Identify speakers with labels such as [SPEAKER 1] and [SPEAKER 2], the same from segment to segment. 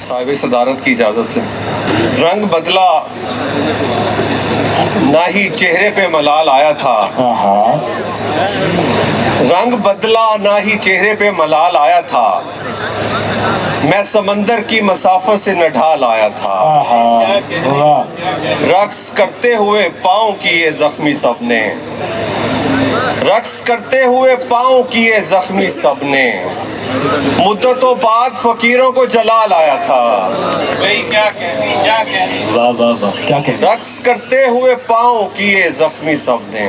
[SPEAKER 1] साहिब सदारत की इजाज़त से। रंग बदला ना ही चेहरे पे मलाल आया था, रंग बदला ना ही चेहरे पे मलाल आया था, मैं समंदर की मसाफत से न ढाल आया था। रक्स करते हुए पाँव किए जख्मी सबने, रक्स करते हुए पाँव किए जख्मी सबने, मुद्दतों बाद फकीरों को जलाल आया था।
[SPEAKER 2] भाई क्या कहने
[SPEAKER 3] वाह वाह वाह, क्या कहने।
[SPEAKER 1] रक्स करते हुए पाँव किए जख्मी सबने,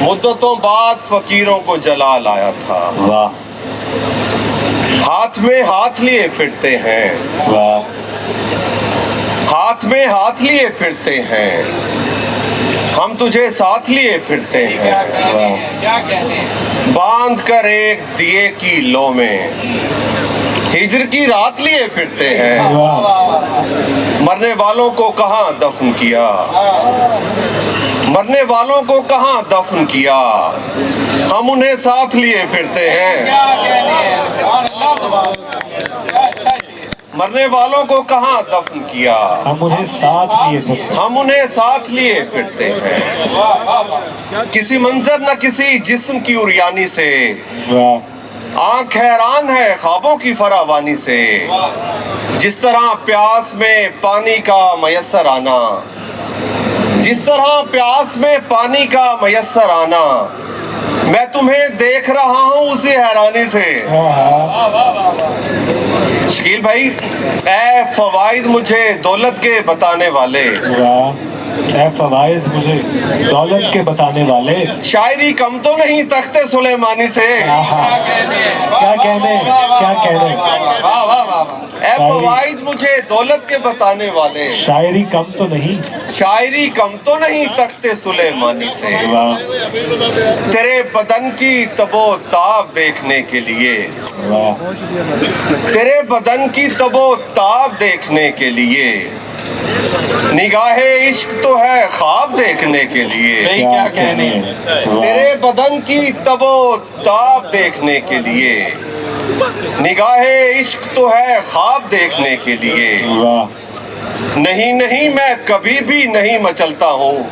[SPEAKER 1] मुद्दतों बाद फकीरों को जलाल आया था।
[SPEAKER 3] वाह
[SPEAKER 1] हाथ में हाथ लिए फिरते हैं,
[SPEAKER 3] वाह,
[SPEAKER 1] हाथ में हाथ लिए फिरते हैं, हम तुझे साथ लिए फिरते हैं।
[SPEAKER 2] क्या कहने
[SPEAKER 1] बांध कर एक दिए की लो में हिजर की रात लिए फिरते हैं। मरने वालों को कहाँ दफन किया, मरने वालों को कहाँ दफन किया, हम उन्हें साथ लिए फिरते हैं।
[SPEAKER 2] क्या कहने
[SPEAKER 1] मरने वालों को कहाँ दफन किया,
[SPEAKER 3] हम उन्हें साथ लिए फिरते।
[SPEAKER 1] हम उन्हें साथ लिए फिरते हैं। किसी मंजर न किसी जिस्म की उरियानी से,
[SPEAKER 3] वाह,
[SPEAKER 1] आंख हैरान है ख्वाबों की फरावानी से। जिस तरह प्यास में पानी का मयस्सर आना, जिस तरह प्यास में पानी का मयस्सर आना, मैं तुम्हें देख रहा हूँ उसी हैरानी से। शकील भाई, ऐ फवाइद मुझे दौलत के बताने वाले,
[SPEAKER 3] वाह, ऐ फवाइद मुझे दौलत के बताने वाले,
[SPEAKER 1] शायरी कम तो नहीं तख्ते सुलेमानी से।
[SPEAKER 3] क्या कहने, क्या कहने।
[SPEAKER 1] ऐ फवाइद मुझे दौलत के बताने वाले,
[SPEAKER 3] शायरी कम तो नहीं,
[SPEAKER 1] शायरी कम तो नहीं तख्ते सुलेमानी से।
[SPEAKER 3] वाह
[SPEAKER 1] तेरे बदन की तबो ताब देखने के लिए,
[SPEAKER 3] वाह,
[SPEAKER 1] तेरे बदन की तबो ताब देखने के लिए, निगाहे इश्क तो है ख्वाब देखने के लिए।
[SPEAKER 2] क्या कहने
[SPEAKER 1] तेरे बदन की तबो ताब देखने के लिए, निगाहे इश्क तो है ख्वाब देखने के लिए।
[SPEAKER 3] वाह,
[SPEAKER 1] नहीं नहीं मैं कभी भी नहीं मचलता हूँ,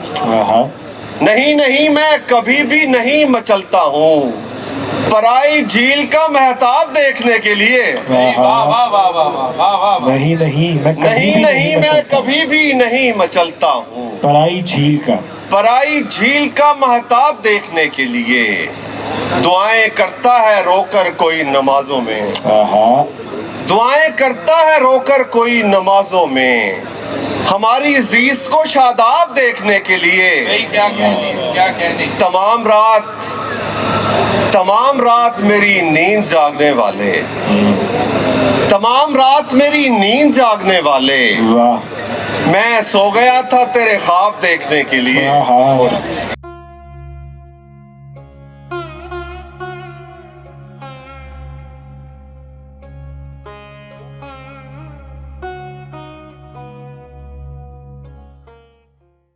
[SPEAKER 1] नहीं नहीं मैं कभी भी नहीं मचलता हूँ, पराई झील का महताब देखने के लिए।
[SPEAKER 3] नहीं नहीं मैं कभी
[SPEAKER 1] नहीं
[SPEAKER 3] भी
[SPEAKER 1] नहीं मैं
[SPEAKER 3] मचलता।
[SPEAKER 1] कभी भी नहीं मचलता हूँ,
[SPEAKER 3] पराई झील का,
[SPEAKER 1] पराई झील का महताब देखने के लिए। दुआएं करता है रोकर कोई नमाजों में, दुआएं करता है रोकर कोई नमाजों में, हमारी जीस्त को शादाब देखने के लिए।
[SPEAKER 2] क्या कहने
[SPEAKER 1] तमाम रात मेरी नींद जागने वाले, तमाम रात मेरी नींद जागने वाले,
[SPEAKER 3] वाह,
[SPEAKER 1] मैं सो गया था तेरे ख्वाब देखने के लिए।